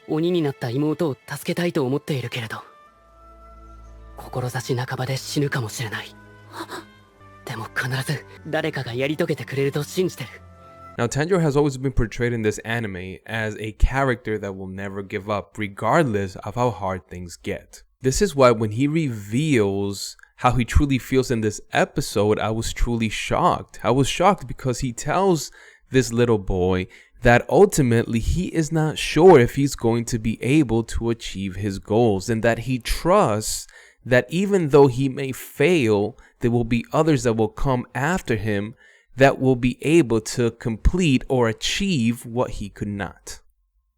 鬼になった妹を助けたいと思っているけれど、志半ばで死ぬかもしれない。でも必ず誰かがやり遂げてくれると信じてる。Now, Tanjiro has always been portrayed in this anime as a character that will never give up, regardless of how hard things get. This is why when he reveals how he truly feels in this episode, I was truly shocked. I was shocked because he tells this little boy that ultimately he is not sure if he's going to be able to achieve his goals, and that he trusts that even though he may fail, there will be others that will come after him that will be able to complete or achieve what he could not.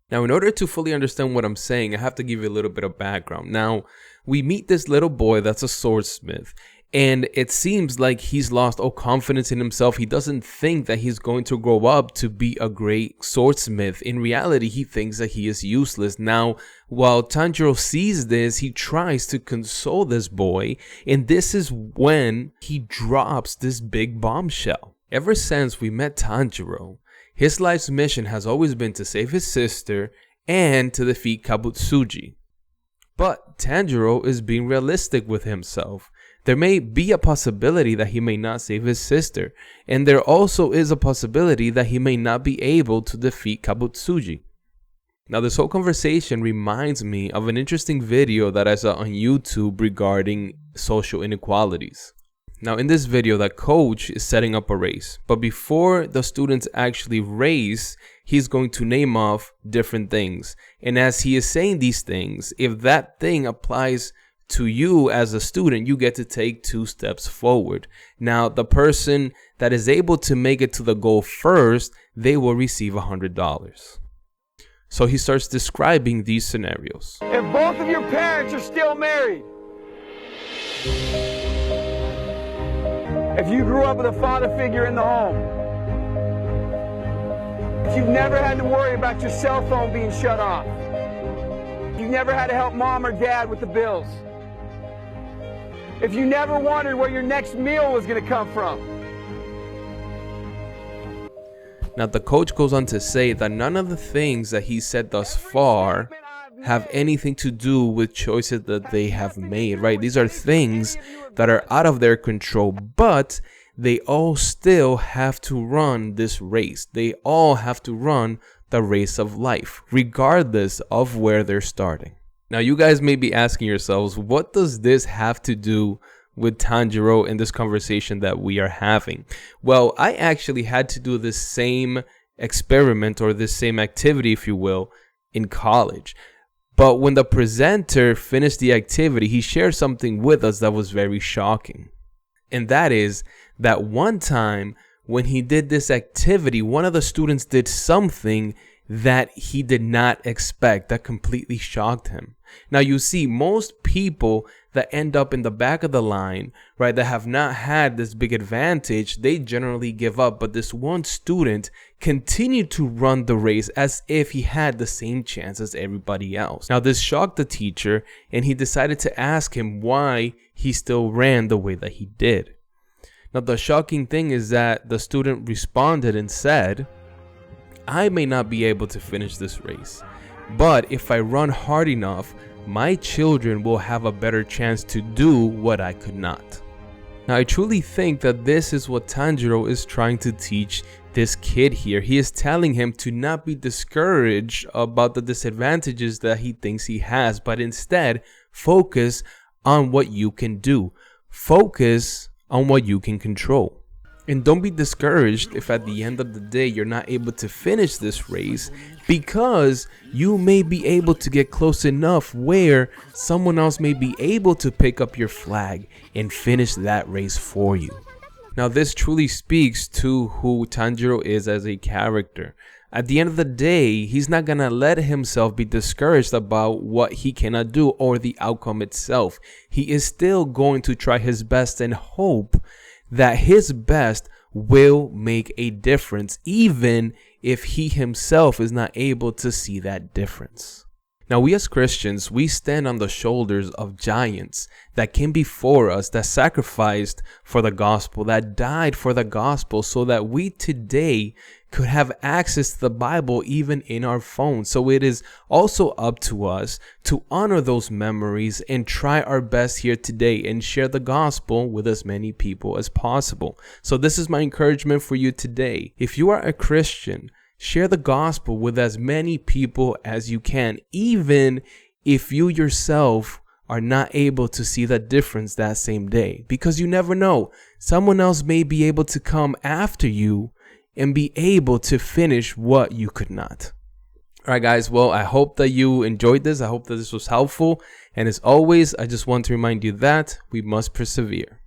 Now, in order to fully understand what I'm saying, I have to give you a little bit of background. Now, we meet this little boy that's a swordsmith, and it seems like he's lost all confidence in himself. He doesn't think that he's going to grow up to be a great swordsmith. In reality, he thinks that he is useless. Now, while Tanjiro sees this, he tries to console this boy, and this is when he drops this big bombshell. Ever since we met Tanjiro, his life's mission has always been to save his sister and to defeat Kabutsuji. But Tanjiro is being realistic with himself. There may be a possibility that he may not save his sister, and there also is a possibility that he may not be able to defeat Kabutsuji. Now, this whole conversation reminds me of an interesting video that I saw on YouTube regarding social inequalities. Now, in this video, the coach is setting up a race, but before the students actually race, he's going to name off different things. And as he is saying these things, if that thing applies to you as a student, you get to take 2 steps forward. Now, the person that is able to make it to the goal first, they will receive $100. So he starts describing these scenarios. If both of your parents are still married, if you grew up with a father figure in the home, if you've never had to worry about your cell phone being shut off, you've never had to help mom or dad with the bills, if you never wondered where your next meal was going to come from. Now, the coach goes on to say that none of the things that he said thus far have anything to do with choices that they have made, right? These are things that are out of their control, but they all still have to run this race. They all have to run the race of life, regardless of where they're starting. Now, you guys may be asking yourselves, what does this have to do with Tanjiro in this conversation that we are having? Well, I actually had to do this same experiment, or this same activity, if you will, in college. But when the presenter finished the activity, he shared something with us that was very shocking. And that is that one time when he did this activity, one of the students did something that he did not expect, that completely shocked him. Now, you see, most people that end up in the back of the line, right, that have not had this big advantage, they generally give up. But this one student continued to run the race as if he had the same chance as everybody else. Now, this shocked the teacher, and he decided to ask him why he still ran the way that he did. Now, the shocking thing is that the student responded and said, "I may not be able to finish this race, but if I run hard enough, my children will have a better chance to do what I could not." Now, I truly think that this is what Tanjiro is trying to teach this kid here. He is telling him to not be discouraged about the disadvantages that he thinks he has, but instead focus on what you can do. Focus on what you can control. And don't be discouraged if at the end of the day you're not able to finish this race, because you may be able to get close enough where someone else may be able to pick up your flag and finish that race for you. Now, this truly speaks to who Tanjiro is as a character. At the end of the day, he's not gonna let himself be discouraged about what he cannot do or the outcome itself. He is still going to try his best and hope that his best will make a difference, even if he himself is not able to see that difference. Now, we as Christians, we stand on the shoulders of giants that came before us, that sacrificed for the gospel, that died for the gospel, so that we today could have access to the Bible even in our phone. So it is also up to us to honor those memories and try our best here today and share the gospel with as many people as possible. So this is my encouragement for you today. If you are a Christian, share the gospel with as many people as you can, even if you yourself are not able to see the difference that same day, because you never know. Someone else may be able to come after you and be able to finish what you could not. All right, guys. Well, I hope that you enjoyed this. I hope that this was helpful. And as always, I just want to remind you that we must persevere.